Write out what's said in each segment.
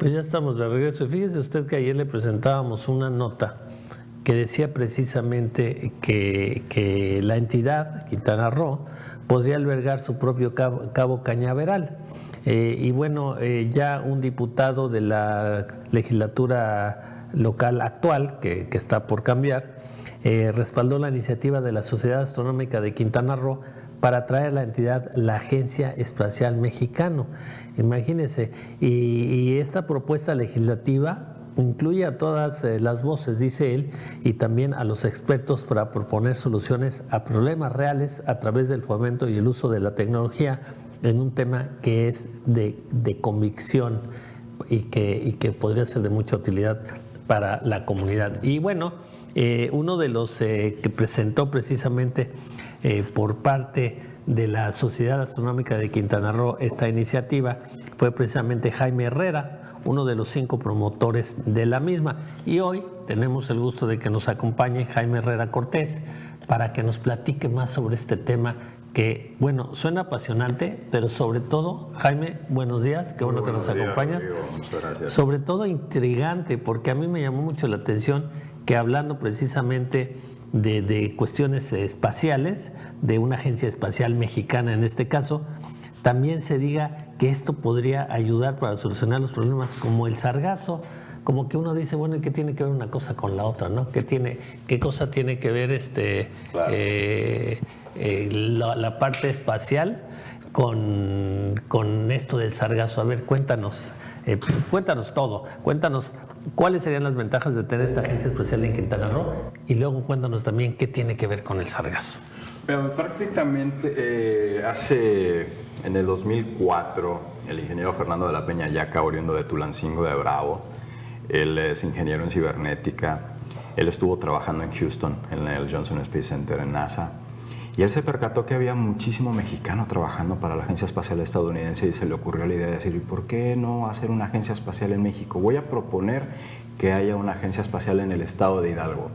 Pues ya estamos de regreso. Y fíjese usted que ayer le presentábamos una nota que decía precisamente que la entidad, Quintana Roo, podría albergar su propio cabo Cañaveral. Y bueno, ya un diputado de la legislatura local actual, que está por cambiar, respaldó la iniciativa de la Sociedad Astronómica de Quintana Roo para traer a la entidad la Agencia Espacial Mexicana. Imagínense, y esta propuesta legislativa incluye a todas las voces, dice él, y también a los expertos para proponer soluciones a problemas reales a través del fomento y el uso de la tecnología en un tema que es de convicción y que podría ser de mucha utilidad para la comunidad. Y bueno, uno de los que presentó precisamente por parte de la Sociedad Astronómica de Quintana Roo esta iniciativa fue precisamente Jaime Herrera, uno de los 5 promotores de la misma. Y hoy tenemos el gusto de que nos acompañe Jaime Herrera Cortés para que nos platique más sobre este tema que, bueno, suena apasionante, pero sobre todo, Jaime, buenos días, qué bueno que nos acompañas. Muchas gracias. Sobre todo intrigante, porque a mí me llamó mucho la atención que hablando precisamente de cuestiones espaciales, de una agencia espacial mexicana en este caso, también se diga que esto podría ayudar para solucionar los problemas como el sargazo. Como que uno dice, bueno, ¿y qué tiene que ver una cosa con la otra, no? ¿Qué cosa tiene que ver Claro. La parte espacial con esto del sargazo? A ver, cuéntanos todo. Cuéntanos cuáles serían las ventajas de tener esta agencia espacial en Quintana Roo y luego cuéntanos también qué tiene que ver con el sargazo. Pero prácticamente en el 2004, el ingeniero Fernando de la Peña Yaca, oriundo de Tulancingo de Bravo, él es ingeniero en cibernética, él estuvo trabajando en Houston, en el Johnson Space Center en NASA, y él se percató que había muchísimo mexicano trabajando para la Agencia Espacial Estadounidense y se le ocurrió la idea de decir, ¿y por qué no hacer una agencia espacial en México? Voy a proponer que haya una agencia espacial en el estado de Hidalgo.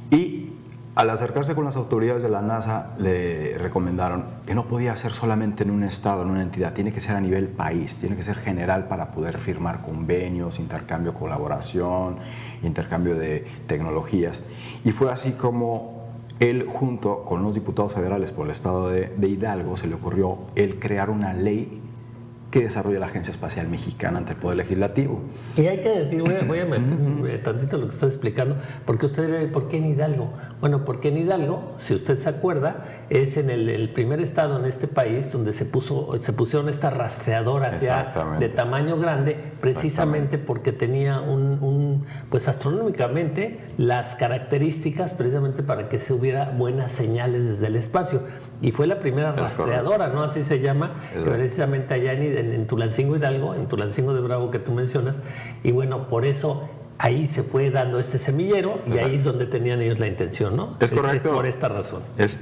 Y al acercarse con las autoridades de la NASA, le recomendaron que no podía ser solamente en un estado, en una entidad, tiene que ser a nivel país, tiene que ser general para poder firmar convenios, intercambio de colaboración, intercambio de tecnologías. Y fue así como él, junto con los diputados federales por el estado de Hidalgo, se le ocurrió el crear una ley que desarrolla la Agencia Espacial Mexicana ante el Poder Legislativo. Y hay que decir, voy a meter tantito lo que estás explicando, porque usted dirá, ¿por qué en Hidalgo? Bueno, porque en Hidalgo, si usted se acuerda, es en el primer estado en este país donde se pusieron estas rastreadoras ya de tamaño grande, precisamente porque tenía pues astronómicamente las características precisamente para que se hubiera buenas señales desde el espacio. Y fue la primera rastreadora, ¿no? Así se llama, precisamente allá en Tulancingo Hidalgo, en Tulancingo de Bravo que tú mencionas. Y bueno, por eso ahí se fue dando este semillero y ahí es donde tenían ellos la intención, ¿no? Es correcto. Es por esta razón. Es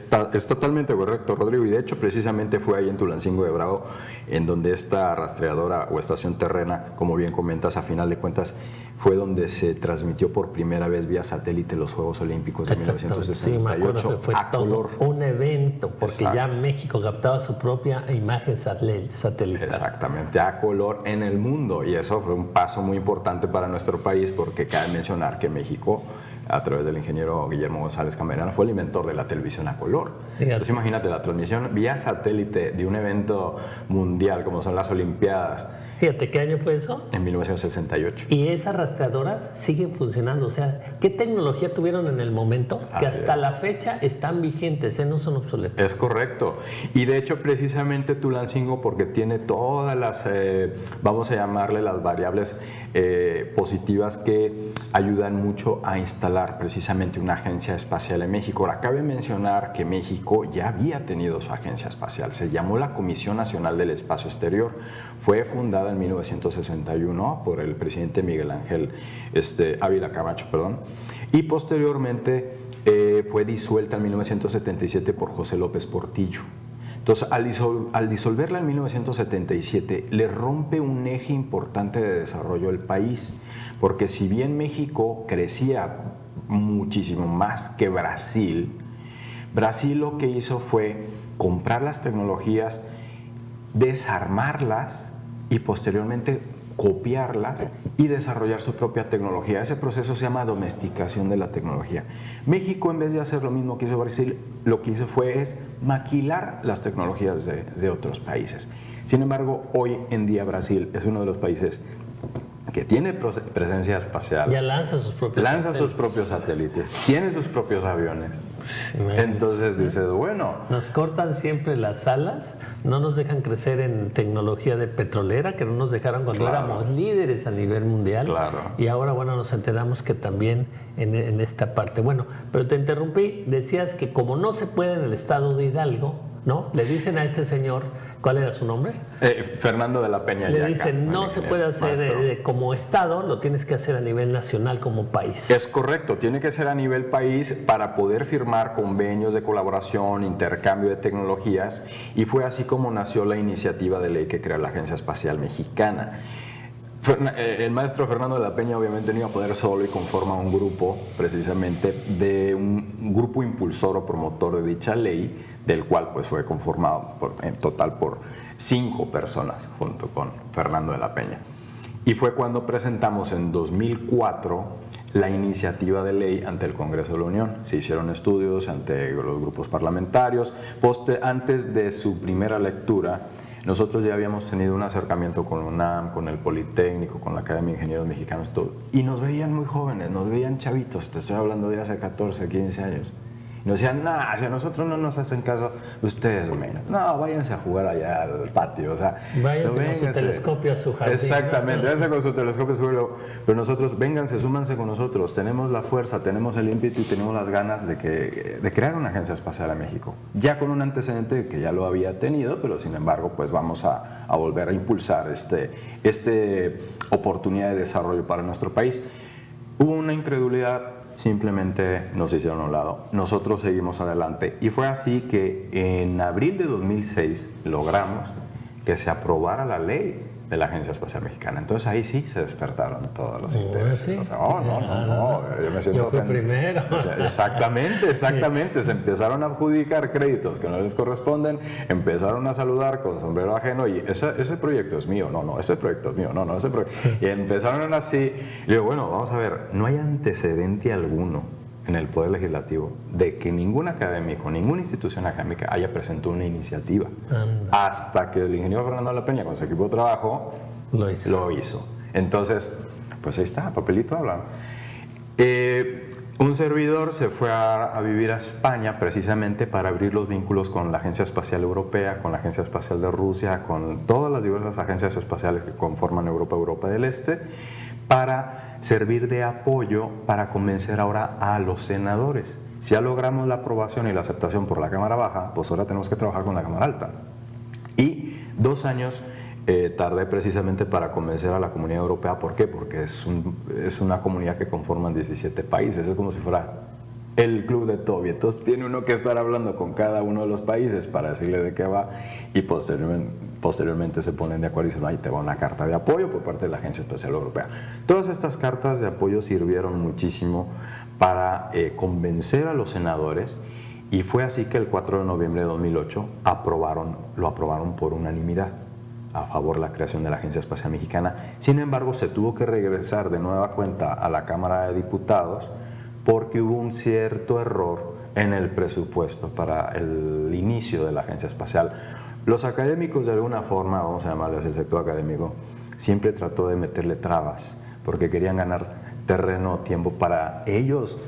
totalmente correcto, Rodrigo. Y de hecho, precisamente fue ahí en Tulancingo de Bravo en donde esta rastreadora o estación terrena, como bien comentas, a final de cuentas, fue donde se transmitió por primera vez vía satélite los Juegos Olímpicos de 1968. Sí, me acuerdo que fue todo un evento, porque ya México captaba su propia imagen satelital. Exactamente, a color en el mundo. Y eso fue un paso muy importante para nuestro país, porque cabe mencionar que México, a través del ingeniero Guillermo González Camerano, fue el inventor de la televisión a color. Entonces imagínate la transmisión vía satélite de un evento mundial como son las Olimpiadas. Fíjate, ¿qué año fue eso? En 1968. Y esas rastreadoras siguen funcionando. O sea, ¿qué tecnología tuvieron en el momento que hasta la fecha están vigentes, no son obsoletas? Es correcto. Y de hecho, precisamente Tulancingo, porque tiene todas las, vamos a llamarle las variables positivas que ayudan mucho a instalar precisamente una agencia espacial en México. Ahora, cabe mencionar que México ya había tenido su agencia espacial. Se llamó la Comisión Nacional del Espacio Exterior. Fue fundada en 1961 por el presidente Miguel Ángel Ávila Camacho, y posteriormente fue disuelta en 1977 por José López Portillo. Entonces, al disolverla en 1977, le rompe un eje importante de desarrollo del país, porque si bien México crecía muchísimo más que Brasil, Brasil lo que hizo fue comprar las tecnologías, desarmarlas y posteriormente copiarlas y desarrollar su propia tecnología. Ese proceso se llama domesticación de la tecnología. México, en vez de hacer lo mismo que hizo Brasil, lo que hizo es maquilar las tecnologías de otros países. Sin embargo, hoy en día Brasil es uno de los países que tiene presencia espacial. Ya lanza sus propios satélites, tiene sus propios aviones. Entonces dices, bueno... Nos cortan siempre las alas, no nos dejan crecer en tecnología de petrolera, que no nos dejaron cuando éramos líderes a nivel mundial. Claro. Y ahora, bueno, nos enteramos que también en esta parte. Bueno, pero te interrumpí, decías que como no se puede en el estado de Hidalgo, ¿no? Le dicen a este señor, ¿cuál era su nombre? Fernando de la Peña. Le dicen, no se puede hacer como Estado, lo tienes que hacer a nivel nacional como país. Es correcto, tiene que ser a nivel país para poder firmar convenios de colaboración, intercambio de tecnologías, y fue así como nació la iniciativa de ley que crea la Agencia Espacial Mexicana. El maestro Fernando de la Peña obviamente no iba a poder solo y conforma un grupo, precisamente, de un grupo impulsor o promotor de dicha ley, del cual pues fue conformado en total por 5 personas junto con Fernando de la Peña. Y fue cuando presentamos en 2004 la iniciativa de ley ante el Congreso de la Unión. Se hicieron estudios ante los grupos parlamentarios. Antes de su primera lectura, nosotros ya habíamos tenido un acercamiento con UNAM, con el Politécnico, con la Academia de Ingenieros Mexicanos, todo. Y nos veían muy jóvenes, nos veían chavitos, te estoy hablando de hace 14, 15 años. Y nos decían, si a nosotros no nos hacen caso, ustedes menos. No, váyanse a jugar allá al patio. O sea, váyanse con su telescopio a su jardín. Exactamente, váyanse con su telescopio a su jardín. Pero nosotros, vénganse, súmanse con nosotros. Tenemos la fuerza, tenemos el ímpetu y tenemos las ganas de crear una agencia espacial en México. Ya con un antecedente que ya lo había tenido, pero sin embargo, pues vamos a volver a impulsar este oportunidad de desarrollo para nuestro país. Hubo una incredulidad. Simplemente nos hicieron a un lado. Nosotros seguimos adelante y fue así que en abril de 2006 logramos que se aprobara la ley de la Agencia Espacial Mexicana. Entonces ahí sí se despertaron todos los intereses. ¿Sí? O sea, no, yo me siento yo fui primero. O sea, exactamente. Se empezaron a adjudicar créditos que no les corresponden, empezaron a saludar con sombrero ajeno y ese proyecto es mío, ese proyecto es mío, ese proyecto. Y empezaron así. Y digo, bueno, vamos a ver, no hay antecedente alguno en el Poder Legislativo de que ningún académico, ninguna institución académica haya presentado una iniciativa. Hasta que el ingeniero Fernando de la Peña con su equipo de trabajo lo hizo. Entonces, pues ahí está, papelito habla. Un servidor se fue a vivir a España precisamente para abrir los vínculos con la Agencia Espacial Europea, con la Agencia Espacial de Rusia, con todas las diversas agencias espaciales que conforman Europa del Este, para servir de apoyo para convencer ahora a los senadores. Si ya logramos la aprobación y la aceptación por la Cámara Baja, pues ahora tenemos que trabajar con la Cámara Alta. Y 2 años tardé precisamente para convencer a la Comunidad Europea. ¿Por qué? Porque es una comunidad que conforman 17 países, es como si fuera el club de Toby. Entonces tiene uno que estar hablando con cada uno de los países para decirle de qué va y posteriormente se ponen de acuerdo y dicen, ahí te va una carta de apoyo por parte de la Agencia Espacial Europea. Todas estas cartas de apoyo sirvieron muchísimo para convencer a los senadores y fue así que el 4 de noviembre de 2008 lo aprobaron por unanimidad a favor de la creación de la Agencia Espacial Mexicana. Sin embargo, se tuvo que regresar de nueva cuenta a la Cámara de Diputados porque hubo un cierto error en el presupuesto para el inicio de la Agencia Espacial. Los académicos, de alguna forma, vamos a llamarles el sector académico, siempre trató de meterle trabas porque querían ganar terreno, tiempo para ellos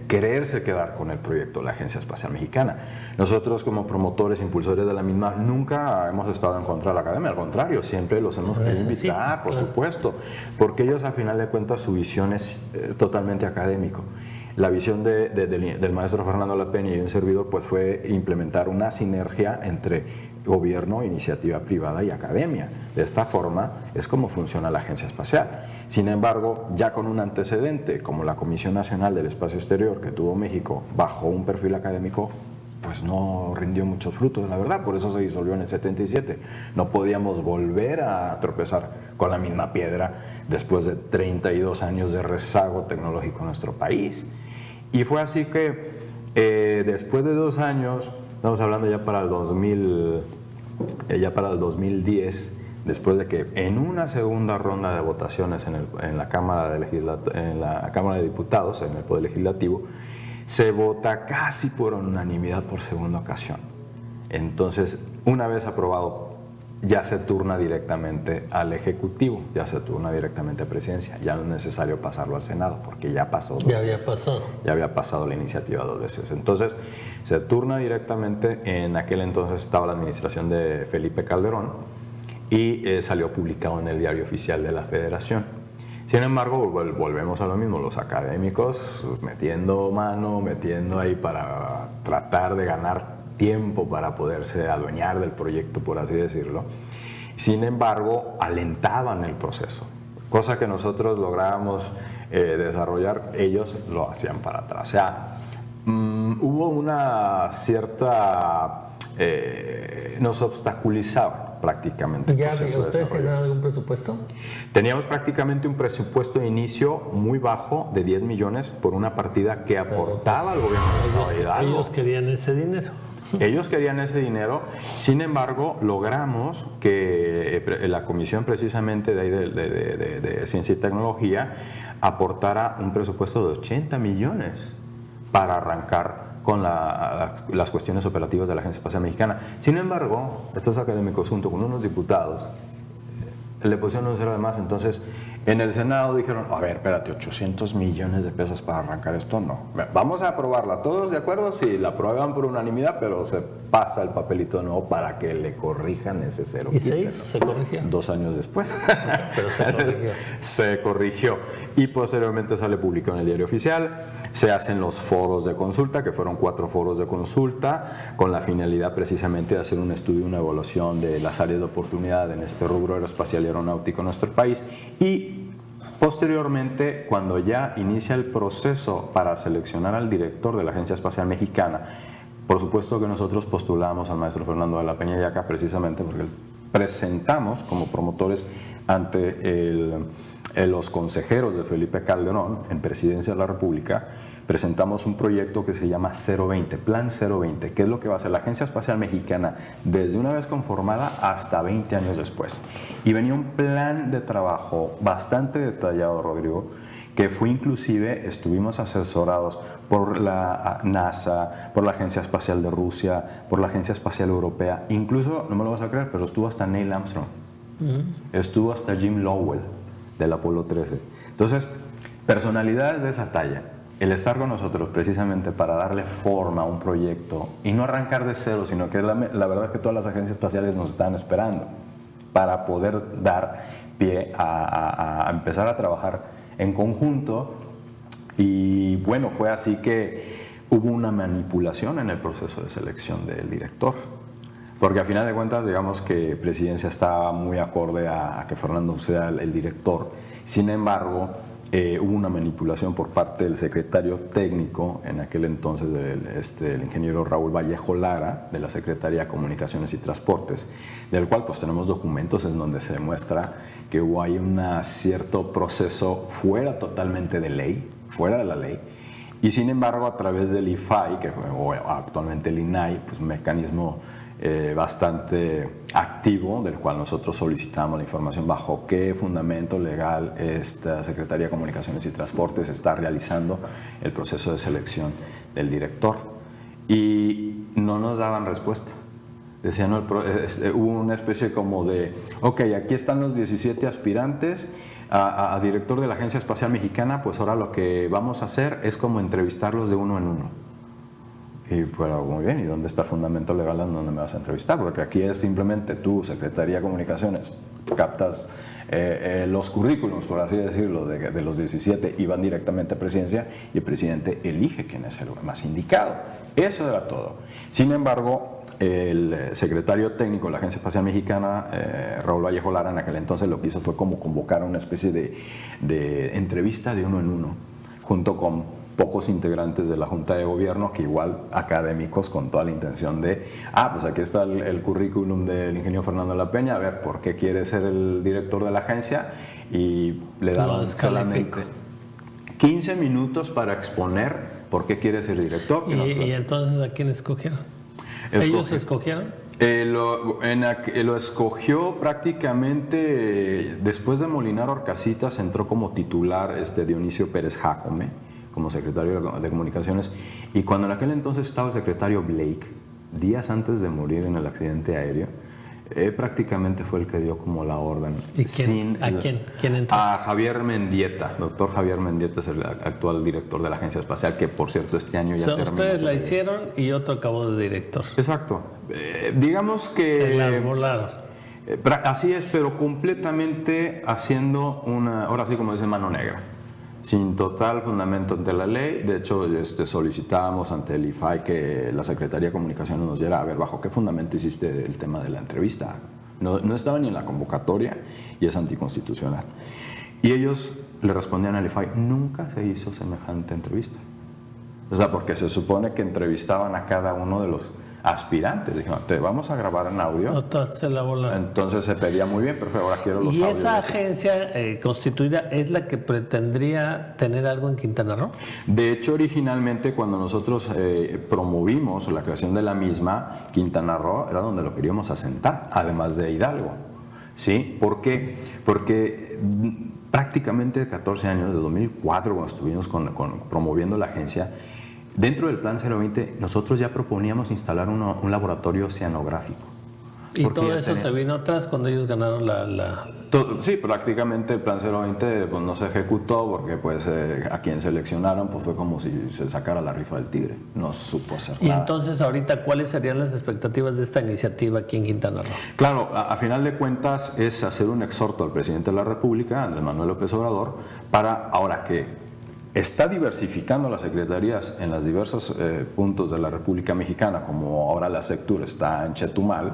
quererse quedar con el proyecto de la Agencia Espacial Mexicana. Nosotros como promotores, impulsores de la misma, nunca hemos estado en contra de la academia, al contrario, siempre los hemos querido invitar, por supuesto, porque ellos a final de cuentas su visión es totalmente académico. La visión del maestro Fernando de la Peña y un servidor pues fue implementar una sinergia entre gobierno, iniciativa privada y academia. De esta forma es como funciona la Agencia Espacial. Sin embargo, ya con un antecedente como la Comisión Nacional del Espacio Exterior que tuvo México bajo un perfil académico, pues no rindió muchos frutos, la verdad, por eso se disolvió en el 77. No podíamos volver a tropezar con la misma piedra después de 32 años de rezago tecnológico en nuestro país. Y fue así que después de 2 años, estamos hablando ya para el 2010, después de que en una segunda ronda de votaciones en la Cámara de Diputados, en el Poder Legislativo, se vota casi por unanimidad por segunda ocasión. Entonces, una vez aprobado, ya se turna directamente al Ejecutivo, ya se turna directamente a Presidencia. Ya no es necesario pasarlo al Senado, porque ya pasó. Ya había pasado. Ya había pasado la iniciativa 2 veces. Entonces, se turna directamente. En aquel entonces estaba la administración de Felipe Calderón y salió publicado en el Diario Oficial de la Federación. Sin embargo, volvemos a lo mismo, los académicos metiendo mano, metiendo ahí para tratar de ganar tiempo para poderse adueñar del proyecto, por así decirlo. Sin embargo, alentaban el proceso, cosa que nosotros lográbamos desarrollar, ellos lo hacían para atrás. O sea, hubo una cierta... nos obstaculizaba prácticamente el proceso de ¿Ustedes desarrollo. tenían algún presupuesto? Teníamos prácticamente un presupuesto de inicio muy bajo de 10 millones por una partida que aportaba al gobierno del Estado de Hidalgo. Ellos querían ese dinero. Ellos querían ese dinero, sin embargo, logramos que la comisión precisamente de Ciencia y Tecnología aportara un presupuesto de 80 millones para arrancar con las cuestiones operativas de la Agencia Espacial Mexicana. Sin embargo, estos académicos, junto con unos diputados, le pusieron un cero de más. Entonces, en el Senado dijeron, a ver, espérate, 800 millones de pesos para arrancar esto, no. Vamos a aprobarla, ¿todos de acuerdo? Sí, la aprueban por unanimidad, pero se pasa el papelito de nuevo para que le corrijan ese cero. ¿Y se hizo? ¿Se corrigió? 2 años después. Pero se corrigió. Se corrigió. Y posteriormente sale publicado en el Diario Oficial. Se hacen los foros de consulta, que fueron 4 foros de consulta, con la finalidad precisamente de hacer un estudio, una evaluación de las áreas de oportunidad en este rubro aeroespacial y aeronáutico en nuestro país. Y posteriormente, cuando ya inicia el proceso para seleccionar al director de la Agencia Espacial Mexicana, por supuesto que nosotros postulamos al maestro Fernando de la Peña Yaca precisamente porque presentamos como promotores ante los consejeros de Felipe Calderón en Presidencia de la República. Presentamos un proyecto que se llama 020, Plan 020, que es lo que va a hacer la Agencia Espacial Mexicana desde una vez conformada hasta 20 años después. Y venía un plan de trabajo bastante detallado, Rodrigo, que fue inclusive, estuvimos asesorados por la NASA, por la Agencia Espacial de Rusia, por la Agencia Espacial Europea, incluso, no me lo vas a creer, pero estuvo hasta Neil Armstrong, estuvo hasta Jim Lowell del Apolo 13. Entonces, personalidades de esa talla, el estar con nosotros precisamente para darle forma a un proyecto y no arrancar de cero, sino que la verdad es que todas las agencias espaciales nos están esperando para poder dar pie a empezar a trabajar en conjunto. Y bueno, fue así que hubo una manipulación en el proceso de selección del director, porque a final de cuentas digamos que Presidencia estaba muy acorde a que Fernando sea el director. Sin embargo, hubo una manipulación por parte del secretario técnico en aquel entonces, el ingeniero Raúl Vallejo Lara, de la Secretaría de Comunicaciones y Transportes, del cual pues tenemos documentos en donde se demuestra que hubo ahí un cierto proceso fuera totalmente de ley, fuera de la ley, y sin embargo a través del IFAI, que o actualmente el INAI, pues un mecanismo bastante activo, del cual nosotros solicitamos la información bajo qué fundamento legal esta Secretaría de Comunicaciones y Transportes está realizando el proceso de selección del director. Y no nos daban respuesta. Decían, no, hubo una especie como de, ok, aquí están los 17 aspirantes a director de la Agencia Espacial Mexicana, pues ahora lo que vamos a hacer es como entrevistarlos de uno en uno. Y bueno, muy bien, ¿y dónde está el fundamento legal en donde me vas a entrevistar? Porque aquí es simplemente tú, Secretaría de Comunicaciones, captas los currículums, por así decirlo, de los 17 y van directamente a Presidencia y el presidente elige quién es el más indicado. Eso era todo. Sin embargo, el secretario técnico de la Agencia Espacial Mexicana, Raúl Vallejo Lara, en aquel entonces lo que hizo fue como convocar a una especie de entrevista de uno en uno, junto con pocos integrantes de la Junta de Gobierno, que igual académicos con toda la intención de, pues aquí está el currículum del ingeniero Fernando de la Peña, a ver, ¿por qué quiere ser el director de la agencia? Y le daban solamente 15 minutos para exponer por qué quiere ser director. ¿Y entonces a quién escogieron? ¿Ellos escogieron? Lo escogió prácticamente después de Molinar Orcasitas, entró como titular Dionisio Pérez Jácome, como secretario de Comunicaciones, y cuando en aquel entonces estaba el secretario Blake, días antes de morir en el accidente aéreo, prácticamente fue el que dio como la orden. ¿Y quién? ¿Quién entró? A Javier Mendieta, doctor Javier Mendieta es el actual director de la Agencia Espacial, que por cierto este año ya terminó. Ustedes la hicieron y otro acabó de director. Exacto. Digamos que... Se las volaron. Así es, pero completamente haciendo ahora sí como dice, mano negra. Sin total fundamento ante la ley. De hecho, solicitábamos ante el IFAI que la Secretaría de Comunicaciones nos diera a ver bajo qué fundamento hiciste el tema de la entrevista. No estaba ni en la convocatoria y es anticonstitucional. Y ellos le respondían al IFAI, nunca se hizo semejante entrevista. O sea, porque se supone que entrevistaban a cada uno de los aspirantes. Dijeron, te vamos a grabar en audio. Entonces se pedía muy bien, pero ahora quiero los audios. ¿Y esa agencia constituida es la que pretendría tener algo en Quintana Roo? De hecho, originalmente cuando nosotros promovimos la creación de la misma, Quintana Roo era donde lo queríamos asentar, además de Hidalgo. ¿Sí? ¿Por qué? Porque prácticamente 14 años, de 2004, cuando estuvimos promoviendo la agencia, dentro del Plan 020 nosotros ya proponíamos instalar un laboratorio oceanográfico. ¿Y todo eso se vino atrás cuando ellos ganaron Sí, prácticamente el Plan 020 pues, no se ejecutó porque pues, a quien seleccionaron pues, fue como si se sacara la rifa del tigre. No supo hacer nada. Y entonces ahorita, ¿cuáles serían las expectativas de esta iniciativa aquí en Quintana Roo? Claro, a final de cuentas es hacer un exhorto al presidente de la República, Andrés Manuel López Obrador, para ahora que está diversificando las secretarías en los diversos puntos de la República Mexicana, como ahora la Sectur está en Chetumal,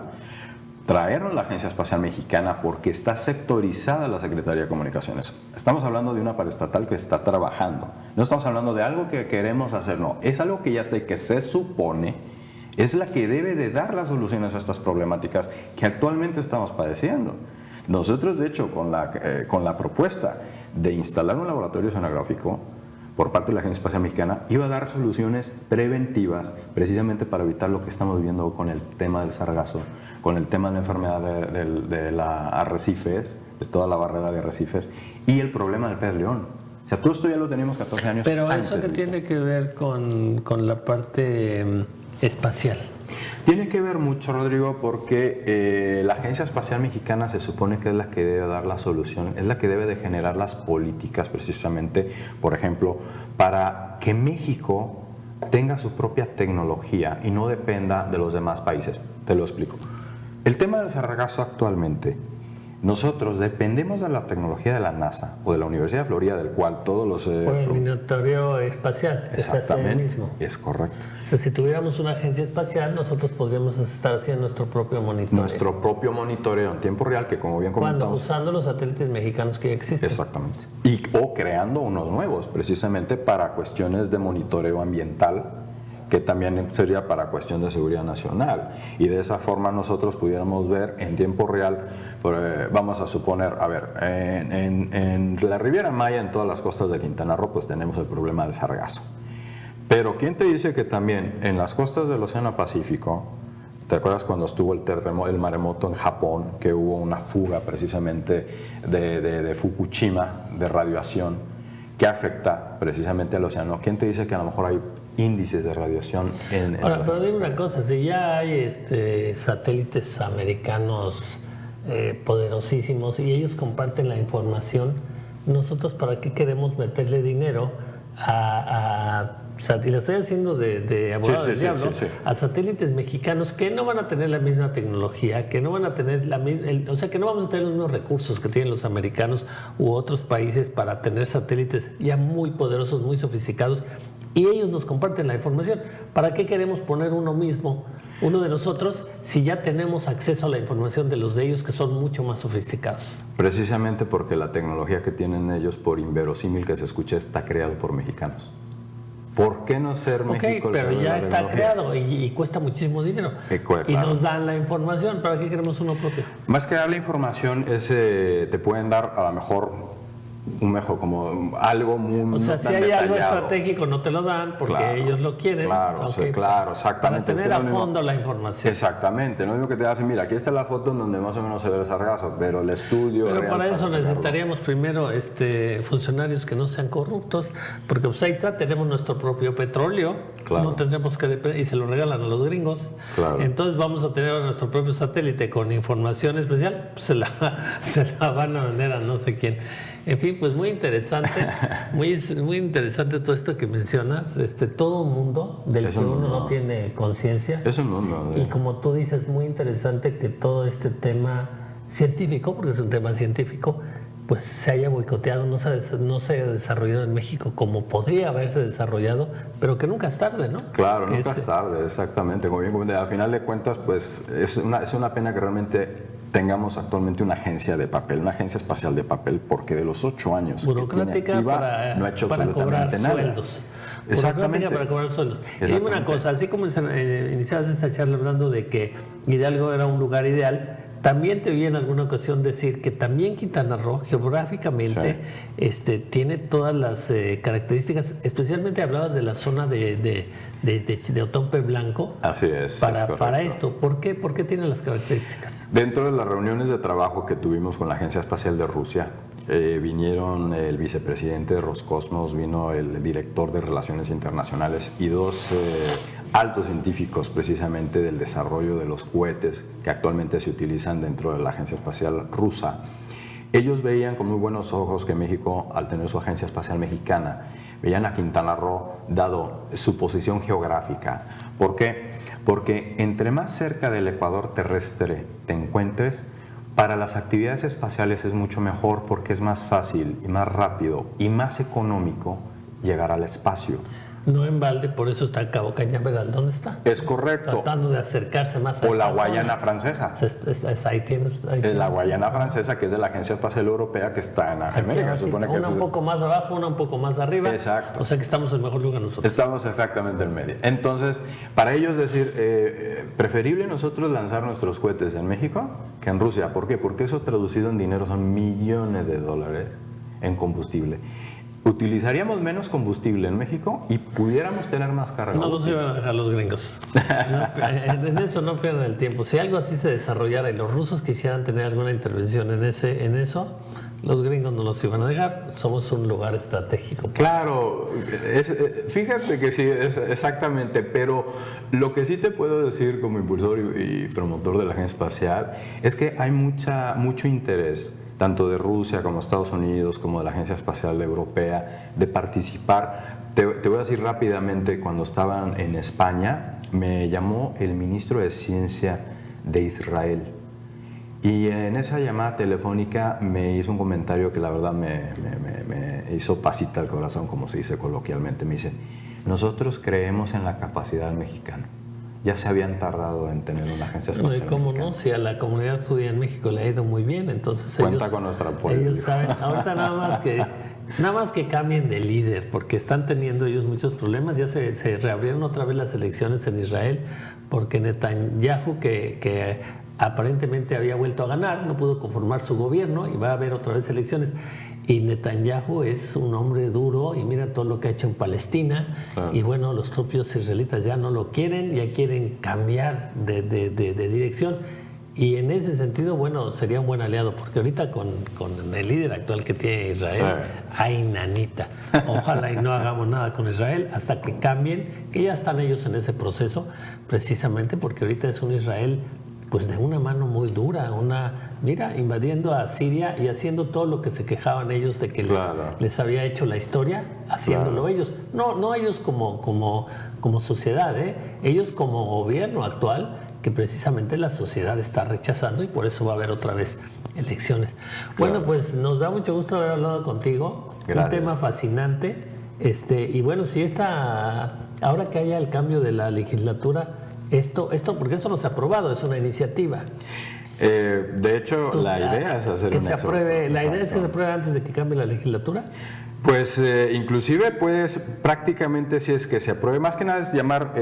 traernos la Agencia Espacial Mexicana porque está sectorizada la Secretaría de Comunicaciones. Estamos hablando de una paraestatal que está trabajando. No estamos hablando de algo que queremos hacer, no. Es algo que ya está y que se supone es la que debe de dar las soluciones a estas problemáticas que actualmente estamos padeciendo. Nosotros, de hecho, con la propuesta de instalar un laboratorio oceanográfico por parte de la Agencia Espacial Mexicana, iba a dar soluciones preventivas precisamente para evitar lo que estamos viviendo con el tema del sargazo, con el tema de la enfermedad de la arrecifes, de toda la barrera de arrecifes, y el problema del pez león. O sea, todo esto ya lo teníamos 14 años Pero antes. eso que tiene que ver con la parte espacial. Tiene que ver mucho, Rodrigo, porque la Agencia Espacial Mexicana se supone que es la que debe dar la solución, es la que debe de generar las políticas precisamente, por ejemplo, para que México tenga su propia tecnología y no dependa de los demás países. Te lo explico. El tema del sargazo actualmente, nosotros dependemos de la tecnología de la NASA o de la Universidad de Florida, del cual todos los... Por el monitoreo espacial. Exactamente, mismo. Es correcto. O sea, si tuviéramos una agencia espacial, nosotros podríamos estar haciendo nuestro propio monitoreo. Nuestro propio monitoreo en tiempo real, que como bien comentamos... Usando los satélites mexicanos que ya existen. Exactamente. O creando unos nuevos, precisamente para cuestiones de monitoreo ambiental, que también sería para cuestión de seguridad nacional. Y de esa forma nosotros pudiéramos ver en tiempo real, vamos a suponer, a ver, en la Riviera Maya, en todas las costas de Quintana Roo, pues tenemos el problema del sargazo. Pero ¿quién te dice que también en las costas del Océano Pacífico, te acuerdas cuando estuvo el maremoto en Japón, que hubo una fuga precisamente de Fukushima, de radiación, que afecta precisamente al océano? ¿Quién te dice que a lo mejor hay índices de radiación Ahora, pero dime una cosa, si ya hay satélites americanos poderosísimos y ellos comparten la información, nosotros para qué queremos meterle dinero y lo estoy haciendo de abogado del diablo, a satélites mexicanos que no van a tener la misma tecnología, que no van a tener o sea, que no vamos a tener los mismos recursos que tienen los americanos u otros países para tener satélites ya muy poderosos, muy sofisticados, y ellos nos comparten la información. ¿Para qué queremos poner uno de nosotros, si ya tenemos acceso a la información de los de ellos, que son mucho más sofisticados? Precisamente porque la tecnología que tienen ellos, por inverosímil que se escuche, está creado por mexicanos. ¿Por qué no ser México el pero ya está creado y cuesta muchísimo dinero. Y nos dan la información. ¿Para qué queremos uno propio? Más que dar la información, te pueden dar a lo mejor un mejor, como algo muy... O sea, no si tan hay algo detallado. estratégico no te lo dan porque Claro, ellos lo quieren. Claro, Okay. claro, exactamente. Para tener a fondo la información. Exactamente, lo único que te hacen, mira, aquí está la foto en donde más o menos se ve el sargazo, pero el estudio... Pero real para eso tenerlo. necesitaríamos primero funcionarios que no sean corruptos, porque pues ahí está, tenemos nuestro propio petróleo, Claro. no tendremos que y se lo regalan a los gringos. Claro. Entonces vamos a tener nuestro propio satélite con información especial, pues se la van a vender a no sé quién. En fin, pues muy interesante, muy interesante todo esto que mencionas, todo mundo del Es que un uno mundo. no tiene conciencia. Es un mundo. Y como tú dices, muy interesante que todo este tema científico, porque es un tema científico, pues se haya boicoteado, no se haya desarrollado en México como podría haberse desarrollado, pero que nunca es tarde, ¿no? Claro, Que nunca es tarde, exactamente. Como bien comenté, al final de cuentas, pues es una pena que realmente tengamos actualmente una agencia de papel, una agencia espacial de papel, porque de los 8 años burocrática que tiene activa, no ha hecho para cobrar absolutamente nada. sueldos. Exactamente. Burocrática para cobrar sueldos. Y dime una cosa, así como iniciabas esta charla hablando de que Hidalgo era un lugar ideal, también te oí en alguna ocasión decir que también Quintana Roo geográficamente tiene todas las características, especialmente hablabas de la zona de Otompe Blanco. Así es. Para esto, ¿por qué tiene las características? Dentro de las reuniones de trabajo que tuvimos con la Agencia Espacial de Rusia, vinieron el vicepresidente de Roscosmos, vino el director de Relaciones Internacionales y dos altos científicos precisamente del desarrollo de los cohetes que actualmente se utilizan dentro de la Agencia Espacial Rusa. Ellos veían con muy buenos ojos que México, al tener su Agencia Espacial Mexicana, veían a Quintana Roo dado su posición geográfica. ¿Por qué? Porque entre más cerca del ecuador terrestre te encuentres, para las actividades espaciales es mucho mejor porque es más fácil y más rápido y más económico llegar al espacio. No en balde, por eso está Cabo Cañaveral, ¿dónde está? Es correcto. Tratando de acercarse más a O la esta Guayana zona. francesa. Ahí tienes. Es la Guayana francesa, que es de la Agencia Espacial Europea, que está en América. Supone que una un poco más abajo, una un poco más arriba. Exacto. O sea que estamos en el mejor lugar nosotros. Estamos exactamente en medio. Entonces, para ellos decir, preferible nosotros lanzar nuestros cohetes en México que en Rusia. ¿Por qué? Porque eso traducido en dinero son millones de dólares en combustible. Utilizaríamos menos combustible en México y pudiéramos tener más carga. No los iban a dejar los gringos. No, en eso no pierdan el tiempo. Si algo así se desarrollara y los rusos quisieran tener alguna intervención en eso, los gringos no los iban a dejar. Somos un lugar estratégico. Claro, fíjate que sí, es exactamente, pero lo que sí te puedo decir como impulsor y promotor de la agencia espacial es que hay mucho interés, tanto de Rusia como Estados Unidos, como de la Agencia Espacial Europea, de participar. Te voy a decir rápidamente, cuando estaban en España, me llamó el ministro de Ciencia de Israel. Y en esa llamada telefónica me hizo un comentario que la verdad me hizo pasita al corazón, como se dice coloquialmente. Me dice, nosotros creemos en la capacidad del mexicano. Ya se habían tardado en tener una agencia espacial No, y cómo mexicana. no, si a la comunidad judía en México le ha ido muy bien, entonces Cuenta con nuestro apoyo. Ellos saben, ahorita nada más que cambien de líder, porque están teniendo ellos muchos problemas. Ya se reabrieron otra vez las elecciones en Israel, porque Netanyahu, que aparentemente había vuelto a ganar, no pudo conformar su gobierno y va a haber otra vez elecciones. Y Netanyahu es un hombre duro y mira todo lo que ha hecho en Palestina. Claro. Y bueno, los propios israelitas ya no lo quieren, ya quieren cambiar de dirección. Y en ese sentido, bueno, sería un buen aliado, porque ahorita con el líder actual que tiene Israel, hay nanita. Ojalá y no hagamos nada con Israel hasta que cambien, que ya están ellos en ese proceso, precisamente porque ahorita es un Israel pues de una mano muy dura, mira, invadiendo a Siria y haciendo todo lo que se quejaban ellos de que les había hecho la historia, haciéndolo ellos. No ellos como sociedad, ellos como gobierno actual, que precisamente la sociedad está rechazando y por eso va a haber otra vez elecciones. Bueno, pues nos da mucho gusto haber hablado contigo. Gracias. Un tema fascinante. Y bueno, si ahora que haya el cambio de la legislatura, porque esto no se ha aprobado, es una iniciativa. De hecho, la idea es hacer un exhorto. La idea es que se apruebe antes de que cambie la legislatura. Pues inclusive puedes prácticamente, si es que se apruebe, más que nada es llamar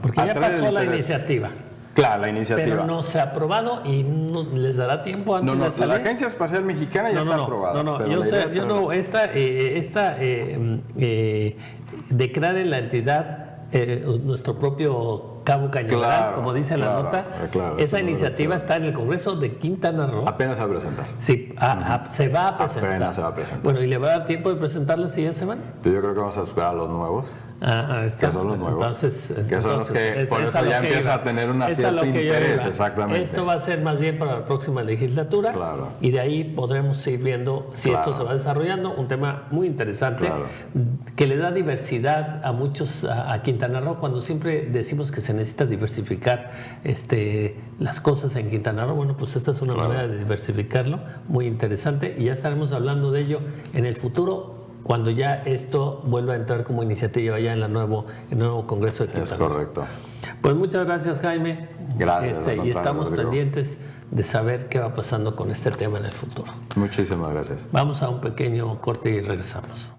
Porque ya pasó la iniciativa. Claro, la iniciativa. Pero no se ha aprobado y no les dará tiempo antes No, de salir. la Agencia Espacial Mexicana ya está aprobada. Declare la entidad nuestro propio Cabo Cañaveral, Claro, como dice la nota. Esa iniciativa está en el Congreso de Quintana Roo. Apenas se va a presentar. Sí, se va a presentar. Apenas se va a presentar. Bueno, ¿y le va a dar tiempo de presentarla la siguiente semana? Yo creo que vamos a esperar a los nuevos. Está. Que son los nuevos. Entonces, son los que por eso ya empieza a tener un cierto interés, exactamente. Esto va a ser más bien para la próxima legislatura. Claro. Y de ahí podremos ir viendo si esto se va desarrollando. Un tema muy interesante que le da diversidad a muchos, a Quintana Roo, cuando siempre decimos que se necesita diversificar las cosas en Quintana Roo. Bueno, pues esta es una manera de diversificarlo, muy interesante. Y ya estaremos hablando de ello en el futuro, cuando ya esto vuelva a entrar como iniciativa ya en el nuevo Congreso de Quintana Roo. Es correcto. Pues muchas gracias, Jaime. Gracias. Y estamos pendientes de saber qué va pasando con este tema en el futuro. Muchísimas gracias. Vamos a un pequeño corte y regresamos.